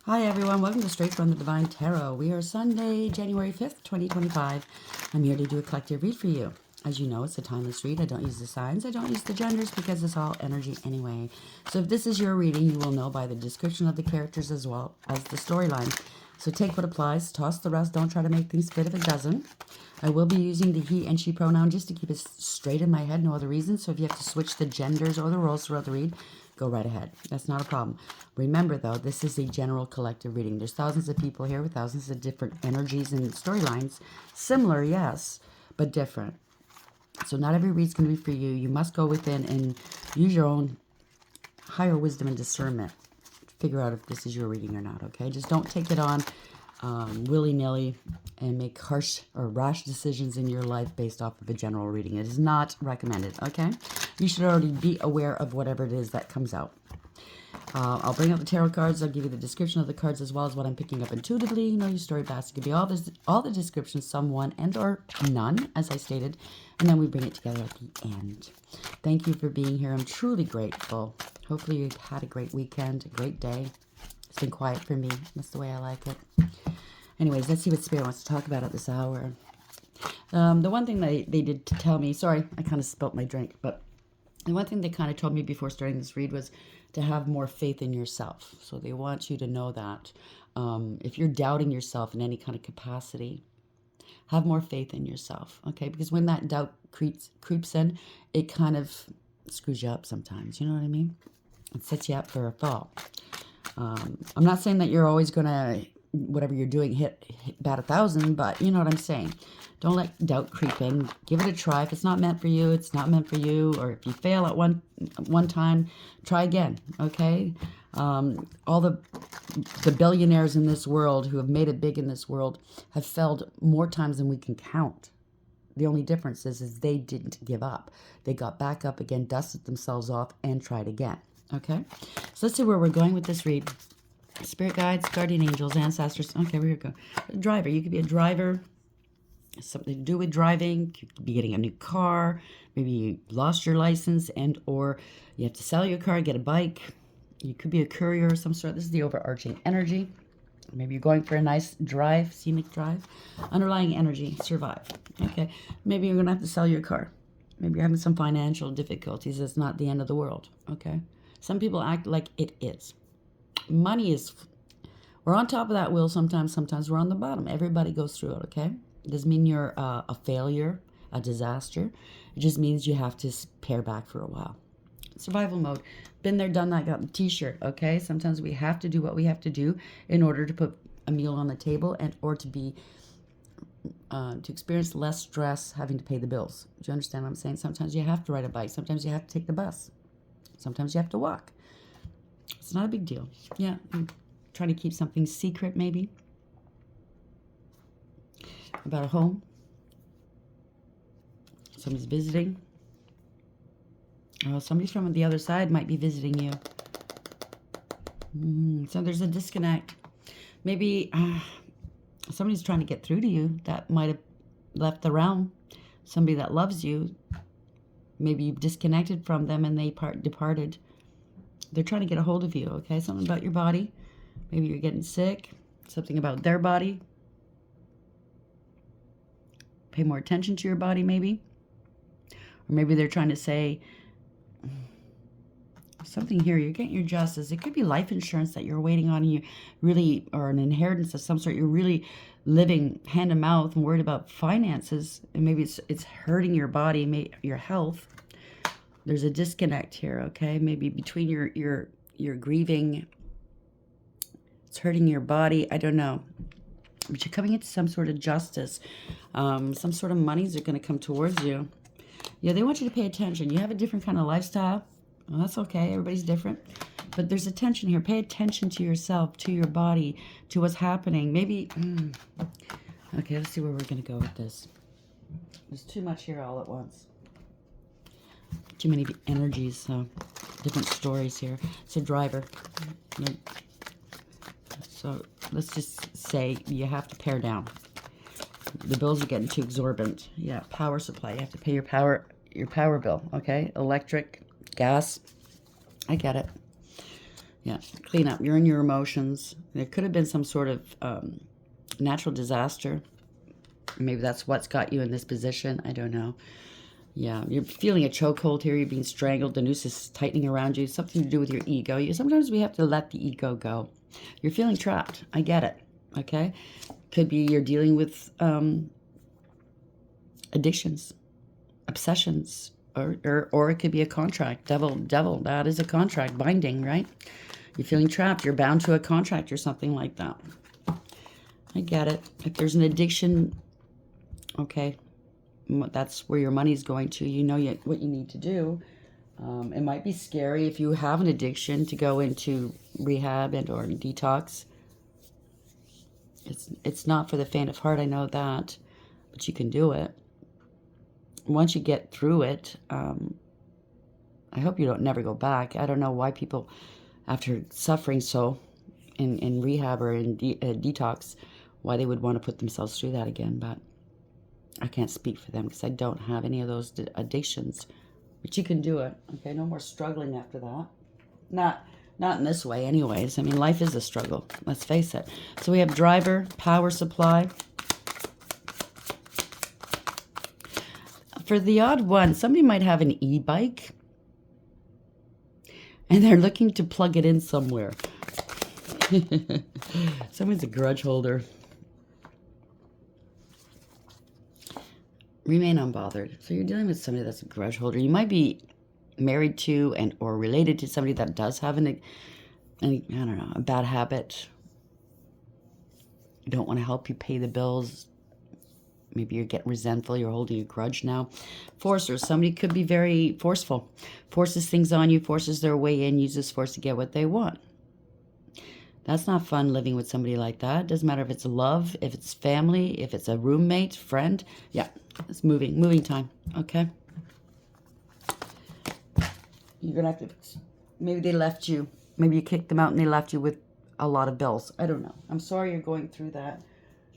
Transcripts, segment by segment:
Hi everyone, welcome to Straight from the Divine Tarot. We are Sunday, January 5th, 2025. I'm here to do a collective read for you. As you know, it's a timeless read. I don't use the signs, I don't use the genders because it's all energy anyway. So if this is your reading, you will know by the description of the characters as well as the storyline. So take what applies, toss the rest, don't try to make things fit if it doesn't. I will be using the he and she pronoun just to keep it straight in my head, no other reason. So if you have to switch the genders or the roles throughout the read, go right ahead. That's not a problem. Remember, though, this is a general collective reading. There's thousands of people here with thousands of different energies and storylines. Similar, yes, but different. So not every read's going to be for you. You must go within and use your own higher wisdom and discernment to figure out if this is your reading or not, okay? Just don't take it on willy-nilly and make harsh or rash decisions in your life based off of a general reading. It is not recommended, okay? You should already be aware of whatever it is that comes out. I'll bring up the tarot cards. I'll give you the description of the cards as well as what I'm picking up intuitively. You know your story basket could be all the descriptions, some one and or none, as I stated, and then we bring it together at the end. Thank you for being here. I'm truly grateful. Hopefully you had a great weekend, a great day. It's been quiet for me. That's the way I like it. Anyways, let's see what Spirit wants to talk about at this hour. The one thing they did to tell me, sorry, I kind of spilt my drink, but the one thing they kind of told me before starting this read was to have more faith in yourself. So they want you to know that if you're doubting yourself in any kind of capacity, have more faith in yourself, okay? Because when that doubt creeps in, it kind of screws you up sometimes, you know what I mean? It sets you up for a fall. I'm not saying that you're always going to, whatever you're doing, hit bat 1,000, but you know what I'm saying. Don't let doubt creep in. Give it a try. If it's not meant for you, it's not meant for you. Or if you fail at one time, try again, okay? All the billionaires in this world who have made it big in this world have failed more times than we can count. The only difference is they didn't give up. They got back up again, dusted themselves off, and tried again. Okay? So let's see where we're going with this read. Spirit guides, guardian angels, ancestors. Okay, here we go. A driver. You could be a driver. Something to do with driving. You could be getting a new car. Maybe you lost your license and or you have to sell your car, get a bike. You could be a courier of some sort. This is the overarching energy. Maybe you're going for a nice drive, scenic drive. Underlying energy, survive. Okay. Maybe you're going to have to sell your car. Maybe you're having some financial difficulties. It's not the end of the world. Okay. Some people act like it is. Money is, we're on top of that wheel sometimes we're on the bottom. Everybody goes through it, okay? It doesn't mean you're a failure, a disaster. It just means you have to pare back for a while. Survival mode. Been there, done that, got the t-shirt, okay? Sometimes we have to do what we have to do in order to put a meal on the table and or to be, to experience less stress having to pay the bills. Do you understand what I'm saying? Sometimes you have to ride a bike. Sometimes you have to take the bus. Sometimes you have to walk. It's not a big deal. Yeah, I'm trying to keep something secret maybe. About a home. Somebody's visiting. Somebody from the other side might be visiting you. So there's a disconnect. Maybe somebody's trying to get through to you that might have left the realm. Somebody that loves you. Maybe you've disconnected from them and they departed. They're trying to get a hold of you, okay? Something about your body. Maybe you're getting sick. Something about their body. Pay more attention to your body, maybe. Or maybe they're trying to say something here. You're getting your justice. It could be life insurance that you're waiting on. And you really, or an inheritance of some sort. You're really living hand to mouth and worried about finances. And maybe it's hurting your body, your health. There's a disconnect here, okay? Maybe between your grieving, it's hurting your body. I don't know. But you're coming into some sort of justice. Some sort of monies are going to come towards you. Yeah, they want you to pay attention. You have a different kind of lifestyle. Well, that's okay. Everybody's different. But there's attention here. Pay attention to yourself, to your body, to what's happening. Maybe, okay, let's see where we're going to go with this. There's too much here all at once. Too many energies, so different stories here. So driver. So let's just say you have to pare down. The bills are getting too exorbitant. Yeah, power supply. You have to pay your power bill, okay? Electric, gas. I get it. Yeah, clean up. You're in your emotions. There could have been some sort of natural disaster. Maybe that's what's got you in this position. I don't know. Yeah, you're feeling a chokehold here. You're being strangled. The noose is tightening around you. Something to do with your ego. Sometimes we have to let the ego go. You're feeling trapped. I get it. Okay? Could be you're dealing with addictions, obsessions, or it could be a contract. Devil, that is a contract, binding, right? You're feeling trapped. You're bound to a contract or something like that. I get it. If there's an addiction, okay, that's where your money's going to. You know what you need to do. It might be scary if you have an addiction to go into rehab and or detox. It's not for the faint of heart, I know that, but you can do it. Once you get through it, I hope you don't never go back. I don't know why people, after suffering so in rehab or in detox, why they would want to put themselves through that again, but I can't speak for them because I don't have any of those addictions. But you can do it, okay? No more struggling after that. Not in this way anyways. I mean, life is a struggle, let's face it. So we have driver, power supply. For the odd one, somebody might have an e-bike and they're looking to plug it in somewhere. Someone's a grudge holder. Remain unbothered. So you're dealing with somebody that's a grudge holder. You might be married to and or related to somebody that does have I don't know, a bad habit. You don't want to help you pay the bills. Maybe you're getting resentful. You're holding a grudge now. Forcer. Somebody could be very forceful. Forces things on you. Forces their way in. Uses force to get what they want. That's not fun living with somebody like that. Doesn't matter if it's love, if it's family, if it's a roommate, friend. Yeah, it's moving time, okay? You're going to have to, maybe they left you. Maybe you kicked them out and they left you with a lot of bills. I don't know. I'm sorry you're going through that.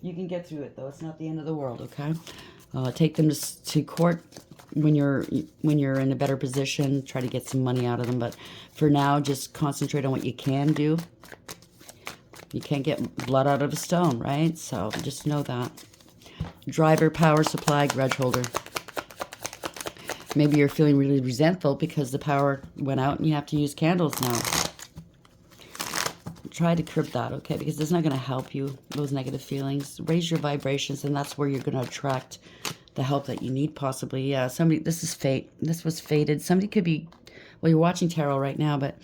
You can get through it, though. It's not the end of the world, okay? Take them to court when you're in a better position. Try to get some money out of them. But for now, just concentrate on what you can do. You can't get blood out of a stone, right? So just know that. Driver, power supply, grudge holder. Maybe you're feeling really resentful because the power went out and you have to use candles now. Try to curb that, okay? Because it's not going to help you, those negative feelings. Raise your vibrations, and that's where you're going to attract the help that you need, possibly. Yeah, this is fate. This was fated. Somebody could be, well, you're watching tarot right now, but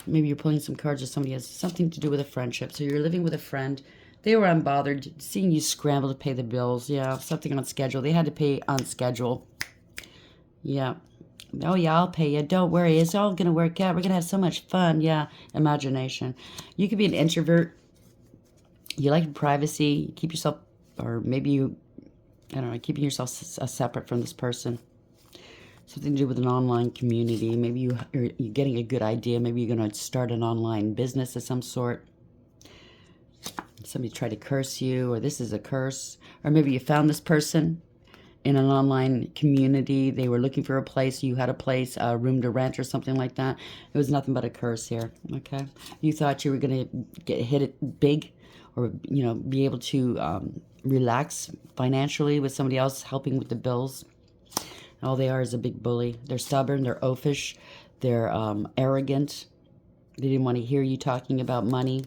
maybe you're pulling some cards or somebody has something to do with a friendship. So you're living with a friend. They were unbothered, seeing you scramble to pay the bills. Yeah, something on schedule. They had to pay on schedule. Yeah. Oh, yeah, I'll pay you. Don't worry. It's all going to work out. We're going to have so much fun. Yeah, imagination. You could be an introvert. You like privacy. You keep yourself, or maybe you, I don't know, keeping yourself separate from this person. Something to do with an online community. Maybe you're getting a good idea. Maybe you're going to start an online business of some sort. Somebody tried to curse you, or this is a curse. Or maybe you found this person in an online community. They were looking for a place. You had a place, a room to rent or something like that. It was nothing but a curse here, okay? You thought you were going to get hit it big, or, you know, be able to relax financially with somebody else helping with the bills. All they are is a big bully. They're stubborn. They're oafish. They're arrogant. They didn't want to hear you talking about money.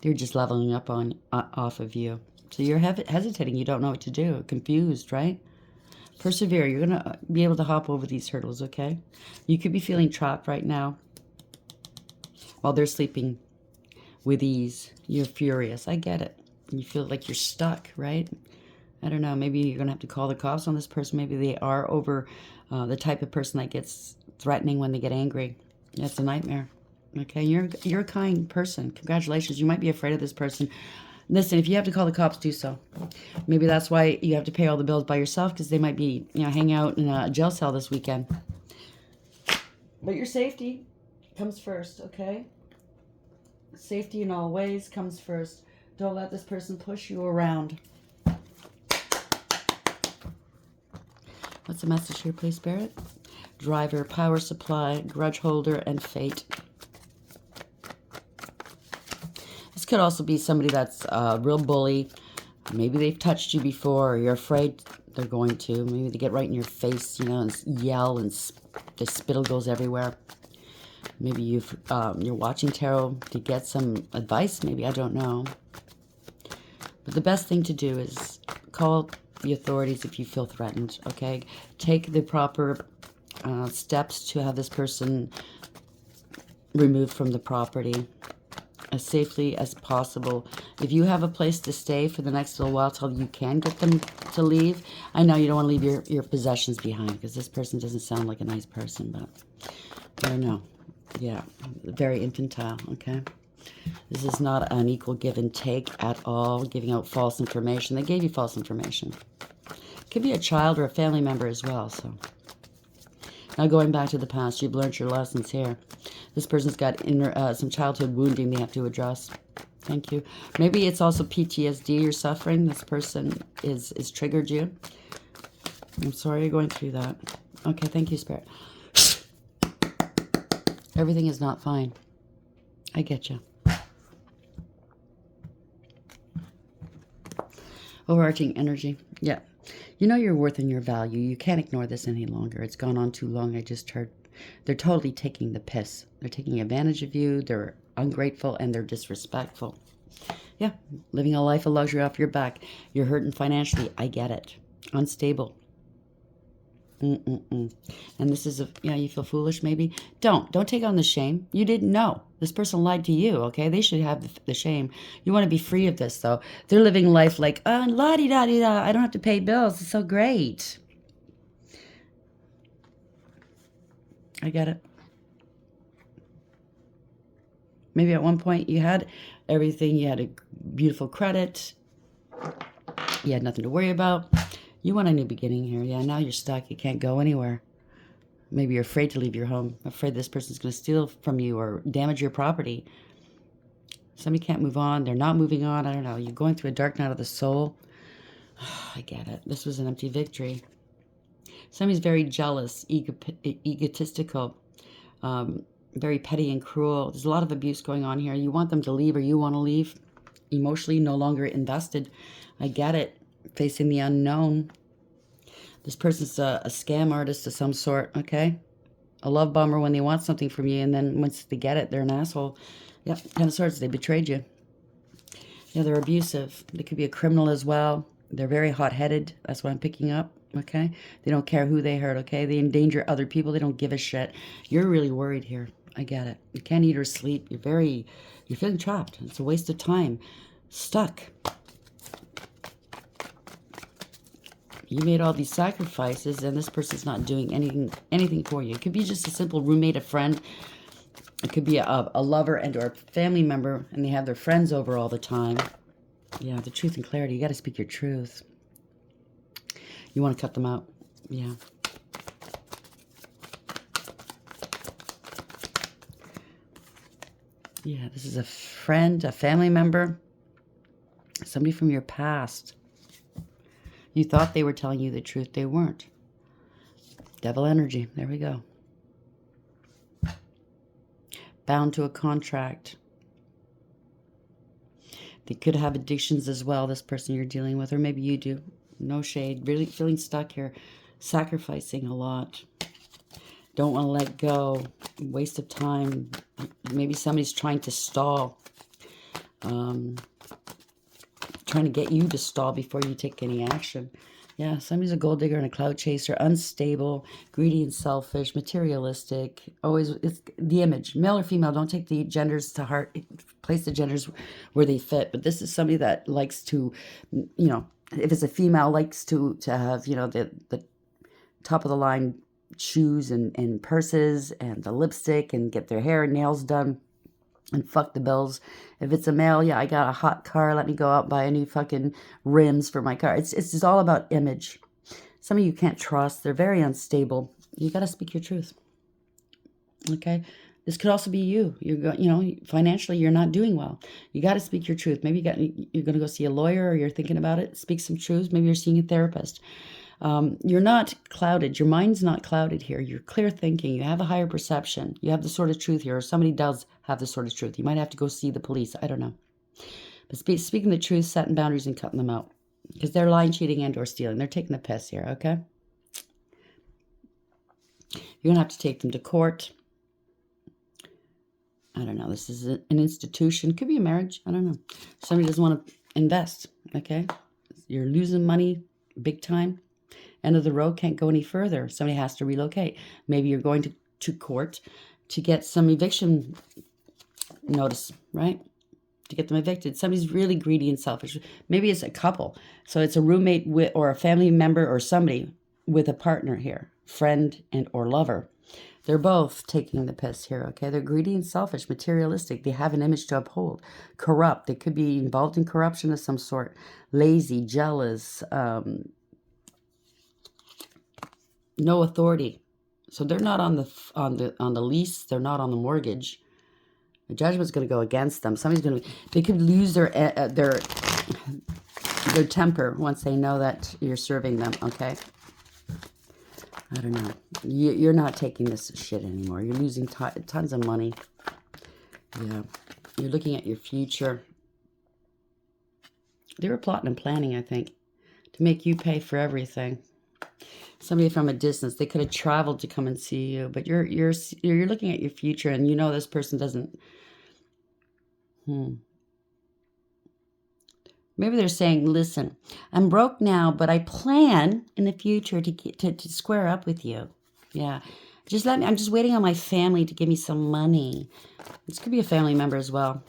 They're just leveling up off of you. So you're hesitating. You don't know what to do. Confused, right? Persevere. You're going to be able to hop over these hurdles, okay? You could be feeling trapped right now while they're sleeping with ease. You're furious. I get it. You feel like you're stuck, right? I don't know. Maybe you're going to have to call the cops on this person. Maybe they are over the type of person that gets threatening when they get angry. That's a nightmare. Okay, you're a kind person. Congratulations. You might be afraid of this person. Listen, if you have to call the cops, do so. Maybe that's why you have to pay all the bills by yourself, because they might be, you know, hanging out in a jail cell this weekend. But your safety comes first, okay? Safety in all ways comes first. Don't let this person push you around. What's the message here, please, Spirit? Driver, power supply, grudge holder, and fate. could also be somebody that's a real bully. Maybe they've touched you before, or you're afraid they're going to. Maybe they get right in your face, you know, and yell, and the spittle goes everywhere. Maybe you're watching tarot to get some advice. Maybe, I don't know. But the best thing to do is call the authorities if you feel threatened, okay? Take the proper steps to have this person removed from the property as safely as possible. If you have a place to stay for the next little while till you can get them to leave, I know you don't want to leave your possessions behind, because this person doesn't sound like a nice person, but I don't know. Yeah, very infantile, okay? This is not an equal give and take at all, giving out false information. They gave you false information. It could be a child or a family member as well, so. Now going back to the past, you've learned your lessons here. This person's got some childhood wounding they have to address. Thank you. Maybe it's also PTSD you're suffering. This person is triggered you. I'm sorry you're going through that. Okay, thank you, Spirit. Everything is not fine. I get you. Overarching energy. Yeah. You know your worth and your value. You can't ignore this any longer. It's gone on too long. I just heard. They're totally taking the piss. They're taking advantage of you. They're ungrateful and they're disrespectful. Yeah. Living a life of luxury off your back. You're hurting financially. I get it. Unstable. And this is you feel foolish maybe. Don't take on the shame. You didn't know. This person lied to you, okay? They should have the shame. You want to be free of this, though. They're living life like, la-di-da-di-da, I don't have to pay bills. It's so great. I get it. Maybe at one point you had everything. You had a beautiful credit. You had nothing to worry about. You want a new beginning here. Yeah, now you're stuck. You can't go anywhere. Maybe you're afraid to leave your home. Afraid this person's going to steal from you or damage your property. Somebody can't move on. They're not moving on. I don't know. You're going through a dark night of the soul. I get it. This was an empty victory. Somebody's very jealous, egotistical, very petty and cruel. There's a lot of abuse going on here. You want them to leave or you want to leave. Emotionally no longer invested. I get it. Facing the unknown. This person's a scam artist of some sort, okay? A love bomber when they want something from you, and then once they get it, they're an asshole. Yep, 10 of Swords, they betrayed you. Yeah, they're abusive. They could be a criminal as well. They're very hot-headed. That's what I'm picking up, okay? They don't care who they hurt, okay? They endanger other people. They don't give a shit. You're really worried here. I get it. You can't eat or sleep. You're feeling trapped. It's a waste of time. Stuck. You made all these sacrifices, and this person's not doing anything for you. It could be just a simple roommate, a friend. It could be a lover and or a family member, and they have their friends over all the time. Yeah, the truth and clarity. You got to speak your truth. You want to cut them out. Yeah. Yeah, this is a friend, a family member, somebody from your past. You thought they were telling you the truth. They weren't. Devil energy. There we go. Bound to a contract. They could have addictions as well, this person you're dealing with, or maybe you do. No shade. Really feeling stuck here. Sacrificing a lot. Don't want to let go. Waste of time. Maybe somebody's trying to stall. Trying to get you to stall before you take any action. Yeah, somebody's a gold digger and a cloud chaser, unstable, greedy and selfish, materialistic. Always, it's the image, male or female. Don't take the genders to heart. Place the genders where they fit. But this is somebody that likes to, if it's a female, likes to have, the top of the line shoes and purses and the lipstick and get their hair and nails done. And fuck the bills. If it's a male, yeah, I got a hot car. Let me go out and buy a new fucking rims for my car. It's just all about image. Some of you can't trust. They're very unstable. You got to speak your truth. Okay? This could also be you. Financially, you're not doing well. You got to speak your truth. Maybe you're going to go see a lawyer, or you're thinking about it. Speak some truth. Maybe you're seeing a therapist. You're not clouded. Your mind's not clouded here. You're clear thinking. You have a higher perception. You have the sort of truth here, or somebody does have the sort of truth. You might have to go see the police. I don't know. But speaking the truth, setting boundaries and cutting them out. Because they're lying, cheating, and or stealing. They're taking the piss here, okay? You're going to have to take them to court. I don't know. This is an institution. Could be a marriage. I don't know. Somebody doesn't want to invest, okay? You're losing money big time. End of the road, can't go any further. Somebody has to relocate. Maybe you're going to court to get some eviction notice, right? To get them evicted. Somebody's really greedy and selfish. Maybe it's a couple. So it's a roommate with, or a family member or somebody with a partner here, friend and or lover. They're both taking the piss here, okay? They're greedy and selfish, materialistic. They have an image to uphold. Corrupt. They could be involved in corruption of some sort. Lazy, jealous, no authority. So they're not on the lease. They're not on the mortgage. The judgment's going to go against them. They could lose their temper once they know that you're serving them, okay? I don't know. You're not taking this shit anymore. You're losing tons of money. Yeah. You're looking at your future. They were plotting and planning, I think, to make you pay for everything. Somebody from a distance. They could have traveled to come and see you, but you're looking at your future, and you know this person doesn't. Maybe they're saying, listen, I'm broke now, but I plan in the future to square up with you. Yeah. I'm just waiting on my family to give me some money. This could be a family member as well.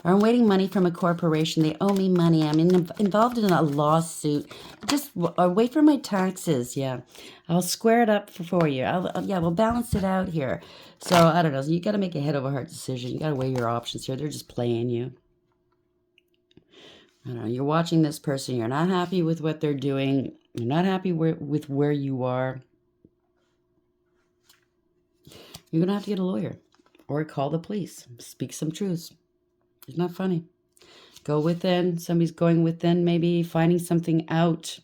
Or I'm waiting money from a corporation. They owe me money. I'm involved in a lawsuit. Just wait for my taxes. Yeah. I'll square it up for you. We'll balance it out here. So, I don't know. So you got to make a head over heart decision. You got to weigh your options here. They're just playing you. I don't know. You're watching this person. You're not happy with what they're doing. You're not happy with where you are. You're going to have to get a lawyer or call the police. Speak some truths. It's not funny. Go within. Somebody's going within, maybe finding something out.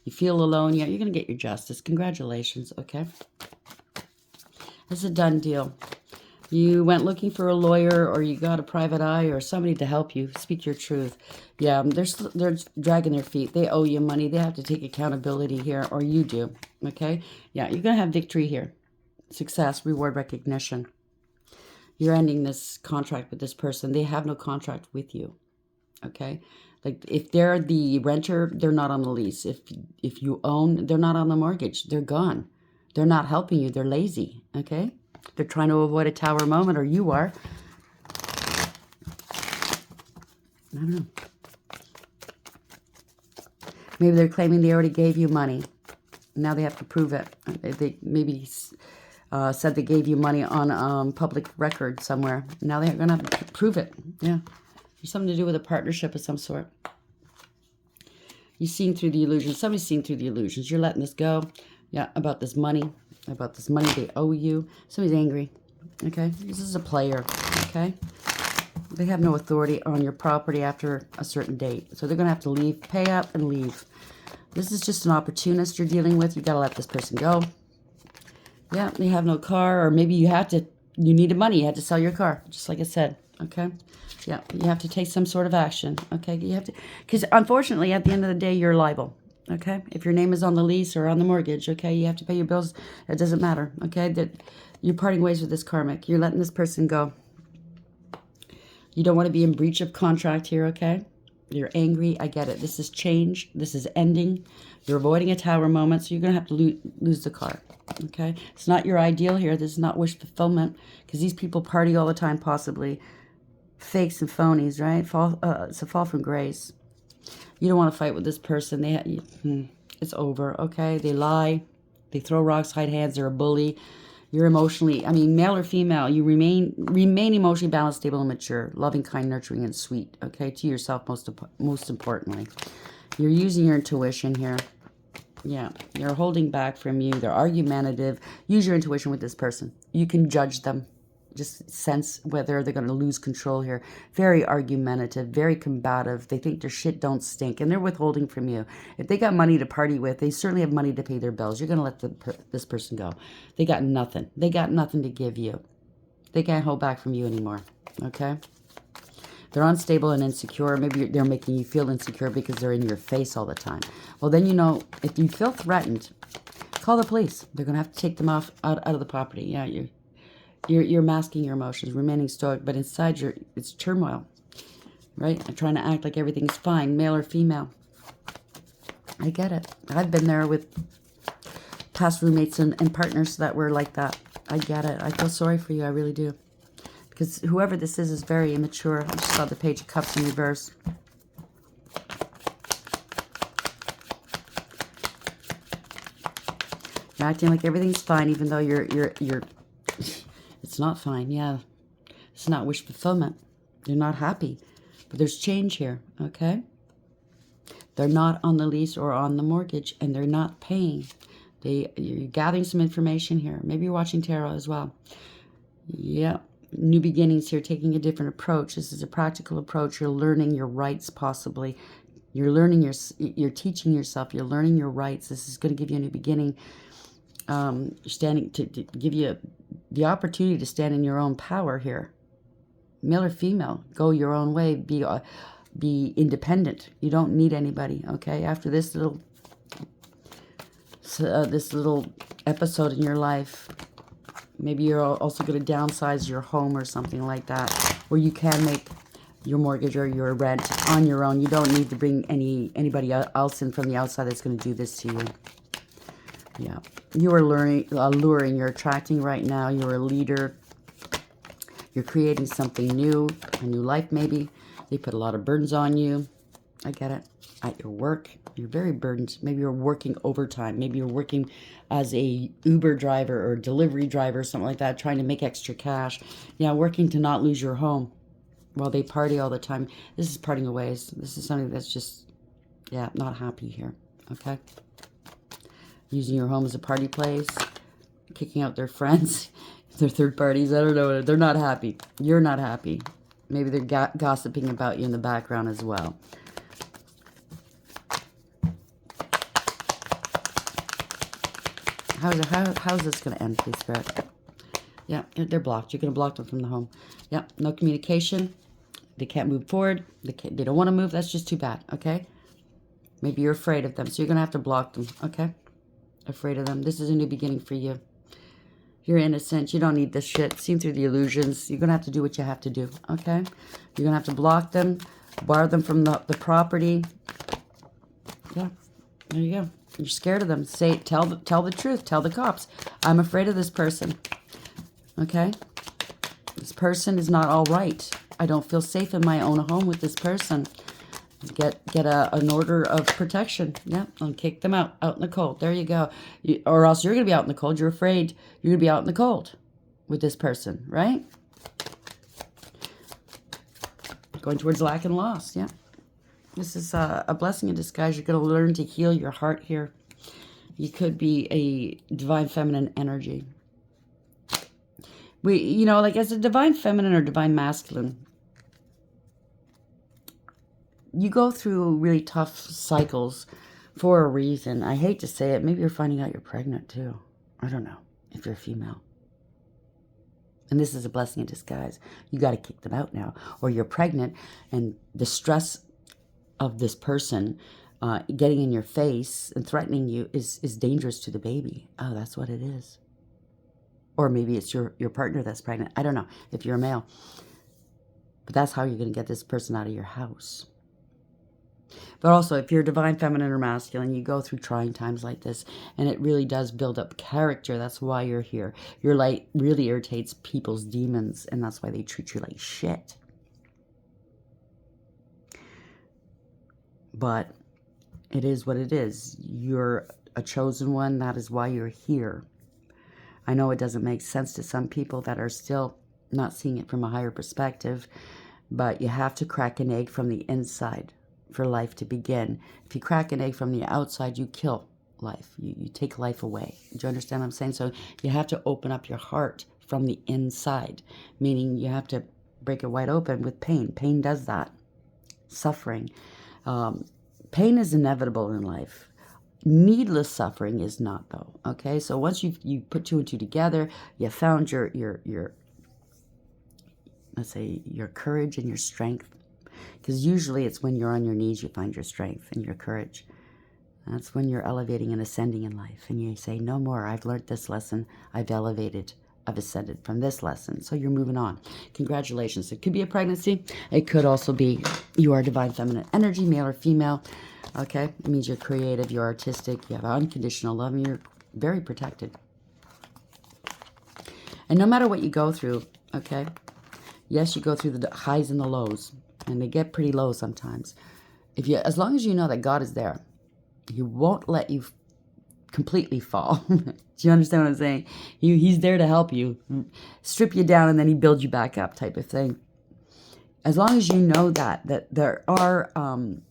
You feel alone. Yeah, you're going to get your justice. Congratulations, okay? It's a done deal. You went looking for a lawyer, or you got a private eye or somebody to help you speak your truth. Yeah, they're dragging their feet. They owe you money. They have to take accountability here, or you do, okay? Yeah, you're going to have victory here. Success, reward, recognition. You're ending this contract with this person. They have no contract with you, okay? Like, if they're the renter, they're not on the lease. If you own, they're not on the mortgage. They're gone. They're not helping you. They're lazy, okay? They're trying to avoid a tower moment, or you are. I don't know. Maybe they're claiming they already gave you money. Now they have to prove it. They maybe said they gave you money on public record somewhere. Now they're going to have to prove it. Yeah. There's something to do with a partnership of some sort. You've seen through the illusions. Somebody's seen through the illusions. You're letting this go. Yeah, about this money. About this money they owe you. Somebody's angry. Okay? This is a player. Okay? They have no authority on your property after a certain date. So they're going to have to leave, pay up, and leave. This is just an opportunist you're dealing with. You've got to let this person go. Yeah, they have no car, or maybe you needed money. You had to sell your car, just like I said, okay? Yeah, you have to take some sort of action, okay? You have to, because unfortunately, at the end of the day, you're liable, okay? If your name is on the lease or on the mortgage, okay, you have to pay your bills. It doesn't matter, okay? That you're parting ways with this karmic. You're letting this person go. You don't want to be in breach of contract here, okay? You're angry. I get it. This is change. This is ending. You're avoiding a tower moment, so you're going to have to lose the car. Okay? It's not your ideal here. This is not wish fulfillment, because these people party all the time, possibly. Fakes and phonies, right? It's a fall from grace. You don't want to fight with this person. It's over, okay? They lie. They throw rocks, hide hands. They're a bully. You're emotionally, male or female, you remain emotionally balanced, stable, and mature, loving, kind, nurturing, and sweet, okay, to yourself most importantly. You're using your intuition here. Yeah, you're holding back from you. They're argumentative. Use your intuition with this person. You can judge them. Just sense whether they're going to lose control here. Very argumentative, very combative. They think their shit don't stink, and they're withholding from you. If they got money to party with, they certainly have money to pay their bills. You're going to let this person go. They got nothing. They got nothing to give you. They can't hold back from you anymore, okay? They're unstable and insecure. Maybe they're making you feel insecure because they're in your face all the time. Well, then you know, if you feel threatened, call the police. They're going to have to take them out of the property. Yeah, you're masking your emotions, remaining stoic, but inside it's turmoil, right? And trying to act like everything's fine, male or female. I get it. I've been there with past roommates and partners that were like that. I get it. I feel sorry for you. I really do. Because whoever this is very immature. I just saw the Page of Cups in reverse. You're acting like everything's fine, even though you're it's not fine. Yeah, it's not wish fulfillment. You're not happy, but there's change here. Okay, they're not on the lease or on the mortgage, and they're not paying. You're gathering some information here. Maybe you're watching tarot as well. Yeah. New beginnings here, taking a different approach. This is a practical approach. You're learning your rights, possibly. You're learning you're teaching yourself. You're learning your rights. This is going to give you a new beginning. Standing to give you the opportunity to stand in your own power here. Male or female, go your own way. Be independent. You don't need anybody. Okay. After this little episode in your life, maybe you're also going to downsize your home or something like that, where you can make your mortgage or your rent on your own. You don't need to bring anybody else in from the outside that's going to do this to you. Yeah, you are alluring. You're attracting right now. You're a leader. You're creating something new, a new life maybe. They put a lot of burdens on you. I get it. At your work, you're very burdened. Maybe you're working overtime. Maybe you're working as a Uber driver or delivery driver, something like that, trying to make extra cash. Yeah, working to not lose your home while they party all the time. This is parting of ways. This is something that's just, yeah, not happy here. Okay? Using your home as a party place, kicking out their friends, their third parties. I don't know. They're not happy. You're not happy. Maybe they're gossiping about you in the background as well. How's this going to end, please, Spirit? Yeah, they're blocked. You're going to block them from the home. Yeah, no communication. They can't move forward. They don't want to move. That's just too bad, okay? Maybe you're afraid of them, so you're going to have to block them, okay? Afraid of them. This is a new beginning for you. You're innocent. You don't need this shit. Seen through the illusions. You're going to have to do what you have to do, okay? You're going to have to block them, bar them from the property. Yeah, there you go. You're scared of them. Tell the truth. Tell the cops. I'm afraid of this person. Okay? This person is not all right. I don't feel safe in my own home with this person. Get an order of protection. Yeah, and kick them out in the cold. There you go. Or else you're going to be out in the cold. You're afraid you're going to be out in the cold with this person, right? Going towards lack and loss. Yeah. This is a blessing in disguise. You're going to learn to heal your heart here. You could be a divine feminine energy. Like as a divine feminine or divine masculine, you go through really tough cycles for a reason. I hate to say it. Maybe you're finding out you're pregnant too. I don't know if you're a female. And this is a blessing in disguise. You got to kick them out now. Or you're pregnant and the stress of this person getting in your face and threatening you is dangerous to the baby. Oh, that's what it is. Or maybe it's your partner that's pregnant. I don't know if you're a male. But that's how you're going to get this person out of your house. But also, if you're divine feminine or masculine, you go through trying times like this, and it really does build up character. That's why you're here. Your light really irritates people's demons, and that's why they treat you like shit. But it is what it is. You're a chosen one. That is why you're here. I know it doesn't make sense to some people that are still not seeing it from a higher perspective, but you have to crack an egg from the inside for life to begin. If you crack an egg from the outside, you kill life. You take life away. Do you understand what I'm saying? So you have to open up your heart from the inside, meaning you have to break it wide open with pain. Pain does that. Suffering. Pain is inevitable in life. Needless suffering is not, though. Okay, so once you put two and two together, you found your let's say your courage and your strength. Because usually it's when you're on your knees you find your strength and your courage. That's when you're elevating and ascending in life. And you say, no more. I've learned this lesson. I've elevated. I've ascended from this lesson. So you're moving on. Congratulations. It could be a pregnancy. It could also be you are divine feminine energy, male or female. Okay? It means you're creative, you're artistic, you have unconditional love, and you're very protected. And no matter what you go through, okay? Yes, you go through the highs and the lows. And they get pretty low sometimes. As long as you know that God is there, He won't let you completely fall. Do you understand what I'm saying? He's there to help you. Strip you down and then He builds you back up type of thing. As long as you know that there are,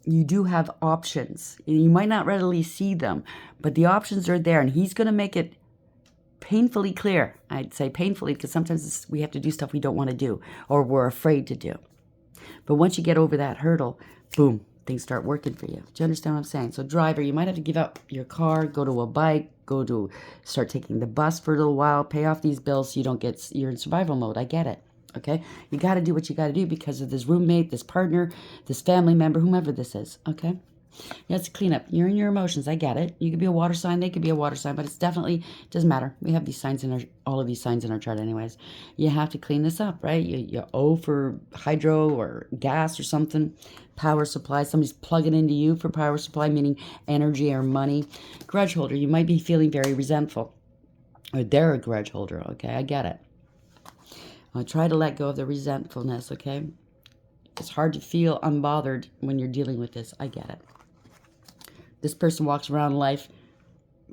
you do have options. You might not readily see them, but the options are there and He's going to make it painfully clear. I'd say painfully because sometimes we have to do stuff we don't want to do or we're afraid to do. But once you get over that hurdle, boom, things start working for you. Do you understand what I'm saying? So driver, you might have to give up your car, go to a bike, start taking the bus for a little while, pay off these bills so you're in survival mode. I get it. Okay? You got to do what you got to do because of this roommate, this partner, this family member, whomever this is. Okay? Yeah, it's a cleanup. You're in your emotions. I get it. You could be a water sign. They could be a water sign, but it's definitely doesn't matter. We have these signs all of these signs in our chart, anyways. You have to clean this up, right? You owe for hydro or gas or something, power supply. Somebody's plugging into you for power supply, meaning energy or money. Grudge holder. You might be feeling very resentful, or they're a grudge holder. Okay, I get it. Try to let go of the resentfulness. Okay, it's hard to feel unbothered when you're dealing with this. I get it. This person walks around life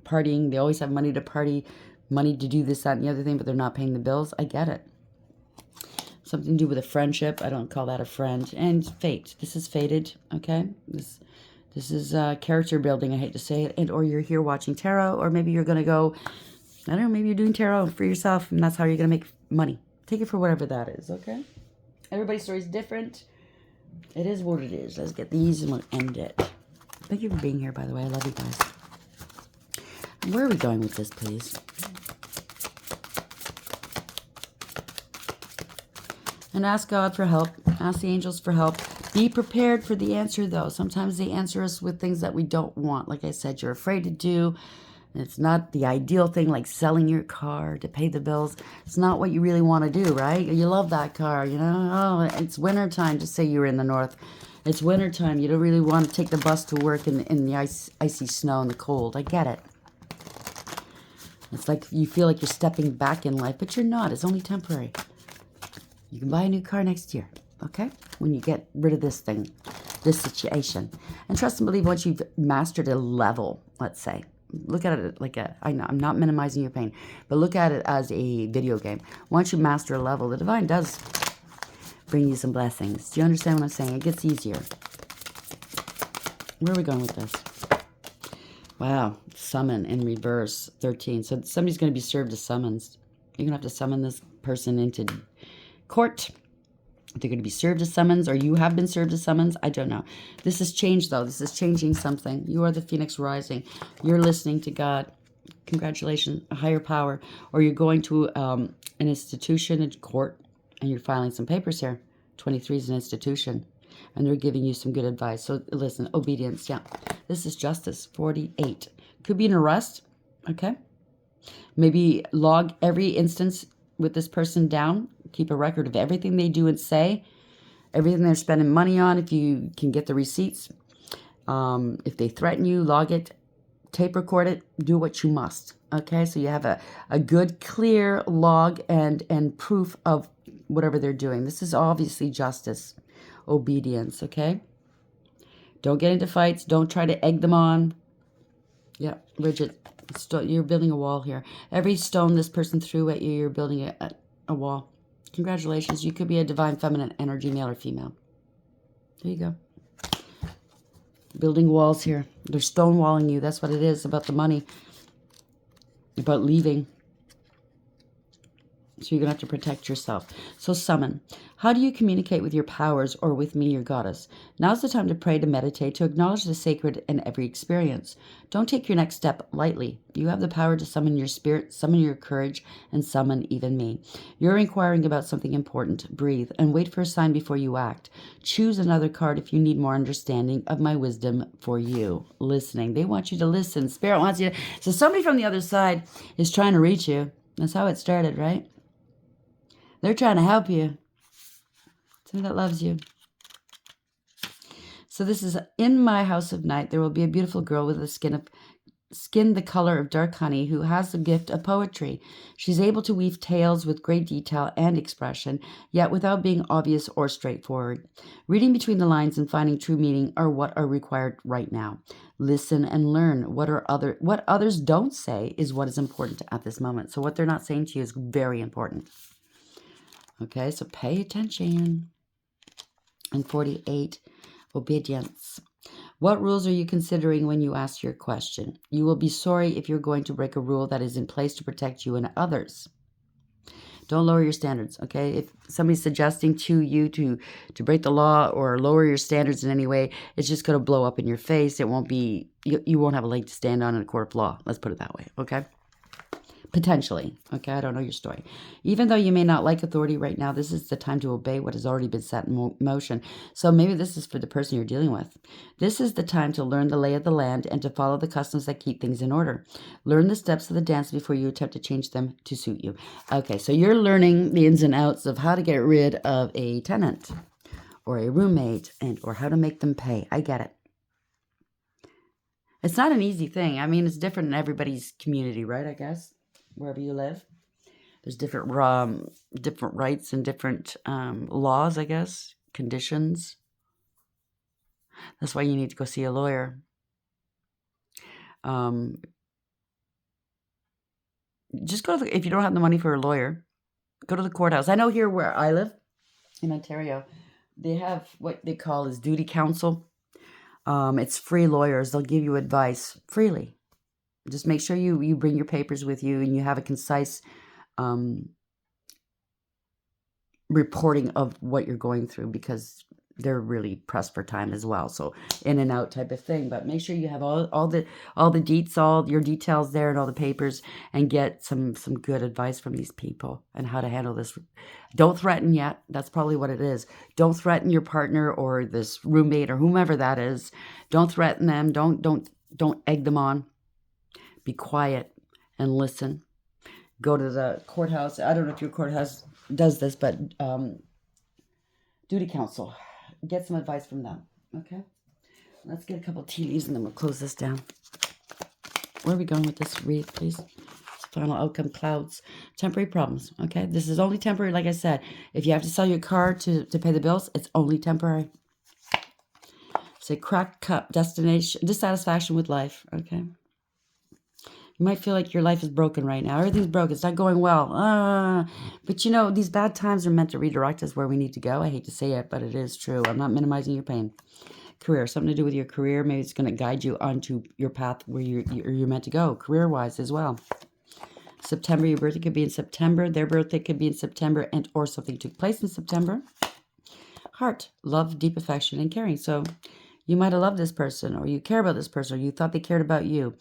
partying. They always have money to party, money to do this, that, and the other thing, but they're not paying the bills. I get it. Something to do with a friendship. I don't call that a friend. And fate. This is fated, okay? This is character building, I hate to say it. Or you're here watching tarot, or maybe you're going to go, I don't know, maybe you're doing tarot for yourself, and that's how you're going to make money. Take it for whatever that is, okay? Everybody's story is different. It is what it is. Let's get these and we'll end it. Thank you for being here, by the way. I love you guys. Where are we going with this, please? And ask God for help. Ask the angels for help. Be prepared for the answer, though. Sometimes they answer us with things that we don't want. Like I said, you're afraid to do. And it's not the ideal thing, like selling your car to pay the bills. It's not what you really want to do, right? You love that car, you know? Oh, it's wintertime. Just say you were in the north. It's wintertime. You don't really want to take the bus to work in the icy snow and the cold. I get it. It's like you feel like you're stepping back in life, but you're not. It's only temporary. You can buy a new car next year, okay? When you get rid of this thing, this situation. And trust and believe once you've mastered a level, let's say. Look at it like I know, I'm not minimizing your pain, but look at it as a video game. Once you master a level, the divine does bring you some blessings. Do you understand what I'm saying? It gets easier. Where are we going with this? Wow. Summon in reverse. 13. So somebody's going to be served a summons. You're going to have to summon this person into court. They're going to be served a summons, or you have been served a summons. I don't know. This has changed, though. This is changing something. You are the Phoenix rising. You're listening to God. Congratulations. A higher power. Or you're going to an institution, a court, and you're filing some papers here. 23 is an institution. And they're giving you some good advice. So listen, obedience. Yeah. This is justice. 48. Could be an arrest. Okay. Maybe log every instance with this person down. Keep a record of everything they do and say. Everything they're spending money on. If you can get the receipts. If they threaten you, log it. Tape record it. Do what you must. Okay. So you have a good, clear log and proof of whatever they're doing. This is obviously justice. Obedience, okay? Don't get into fights. Don't try to egg them on. Yeah, rigid. You're building a wall here. Every stone this person threw at you, you're building a wall. Congratulations. You could be a divine feminine energy, male or female. There you go. Building walls here. They're stonewalling you. That's what it is about the money. About leaving. So you're going to have to protect yourself. So summon. How do you communicate with your powers or with me, your goddess? Now's the time to pray, to meditate, to acknowledge the sacred in every experience. Don't take your next step lightly. You have the power to summon your spirit, summon your courage, and summon even me. You're inquiring about something important. Breathe and wait for a sign before you act. Choose another card if you need more understanding of my wisdom for you. Listening. They want you to listen. Spirit wants you to... So somebody from the other side is trying to reach you. That's how it started, right? They're trying to help you. Somebody that loves you. So this is in my house of night. There will be a beautiful girl with a skin the color of dark honey who has the gift of poetry. She's able to weave tales with great detail and expression, yet without being obvious or straightforward. Reading between the lines and finding true meaning are what are required right now. Listen and learn. What others don't say is what is important at this moment. So what they're not saying to you is very important. Okay, so pay attention. And 48, obedience. What rules are you considering when you ask your question? You will be sorry if you're going to break a rule that is in place to protect you and others. Don't lower your standards, okay? If somebody's suggesting to you to break the law or lower your standards in any way, it's just going to blow up in your face. It won't be, you won't have a leg to stand on in a court of law. Let's put it that way, okay? Potentially. Okay, I don't know your story. Even though you may not like authority right now, this is the time to obey what has already been set in motion. So maybe this is for the person you're dealing with. This is the time to learn the lay of the land and to follow the customs that keep things in order. Learn the steps of the dance before you attempt to change them to suit you. Okay, so you're learning the ins and outs of how to get rid of a tenant or a roommate or how to make them pay. I get it. It's not an easy thing. I mean, it's different in everybody's community, right, I guess? Wherever you live, there's different rights and different laws, I guess, conditions. That's why you need to go see a lawyer. Just go to if you don't have the money for a lawyer, go to the courthouse. I know here where I live in Ontario, they have what they call is duty counsel. It's free lawyers. They'll give you advice freely. Just make sure you bring your papers with you and you have a concise reporting of what you're going through because they're really pressed for time as well. So in and out type of thing. But make sure you have all the deets, all your details there and all the papers and get some good advice from these people and how to handle this. Don't threaten yet. That's probably what it is. Don't threaten your partner or this roommate or whomever that is. Don't threaten them. Don't egg them on. Be quiet and listen. Go to the courthouse. I don't know if your courthouse does this, but duty counsel. Get some advice from them. Okay? Let's get a couple tea leaves and then we'll close this down. Where are we going with this read, please? Final outcome, clouds. Temporary problems. Okay? This is only temporary, like I said. If you have to sell your car to pay the bills, it's only temporary. Say cracked cup, dissatisfaction with life. Okay? You might feel like your life is broken right now. Everything's broken. It's not going well. But you know, these bad times are meant to redirect us where we need to go. I hate to say it, but it is true. I'm not minimizing your pain. Career, something to do with your career. Maybe it's going to guide you onto your path where you're meant to go, career-wise as well. September, your birthday could be in September. Their birthday could be in September and or something took place in September. Heart, love, deep affection, and caring. So you might have loved this person or you care about this person or you thought they cared about you.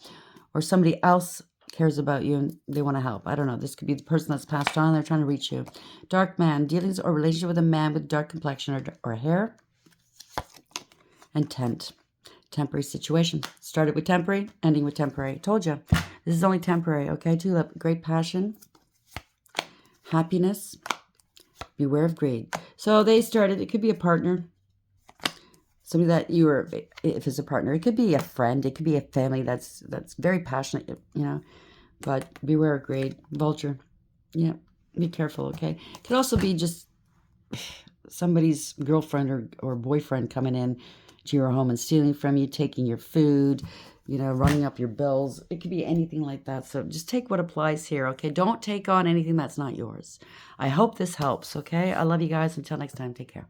Or somebody else cares about you and they want to help. I don't know. This could be the person that's passed on. They're trying to reach you. Dark man. Dealings or relationship with a man with dark complexion or hair. And temporary situation. Started with temporary, ending with temporary. Told you. This is only temporary. Okay, tulip. Great passion. Happiness. Beware of greed. So they started. It could be a partner. Somebody that you were, if it's a partner, it could be a friend, it could be a family that's very passionate, you know, but beware of greed. Vulture, yeah, be careful, okay? It could also be just somebody's girlfriend or boyfriend coming in to your home and stealing from you, taking your food, you know, running up your bills. It could be anything like that, so just take what applies here, okay? Don't take on anything that's not yours. I hope this helps, okay? I love you guys. Until next time, take care.